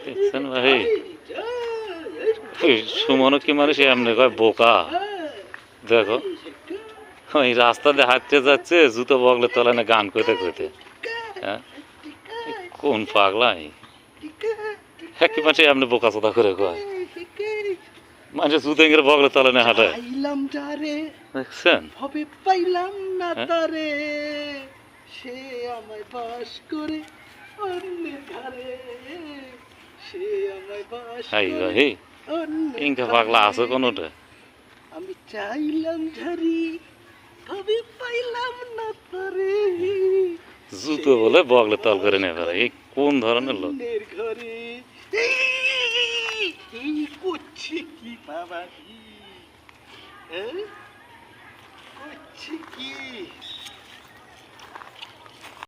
দেখছেন ভাই, সুমনও কি মানুষ এমনি কয় বোকা। দেখো ওই রাস্তা দিয়ে হাঁটতে যাচ্ছে, জুতো বগলে তলে না গান করতে করতে। হ্যাঁ, কোন পাগলাই কি মানুষ এমনি বোকা চোদা করে কয়, মানুষের জুতো ইংরে বগলে তলে না হাঁটে। দেখছেন, পাইলাম না তারে, সে আমায় বাস করে অন্যের ধারে, সে আমায় বাস করে ইনকা পাগলা আছে কোনটা। আমি চাইলাম ঝারি, ভাবে পাইলাম না তারে, জুতো বলে বগলে তল করে নেবে। এই কোন ধরনের লোক? ঘরে করছে কি বাবা, করছে কি?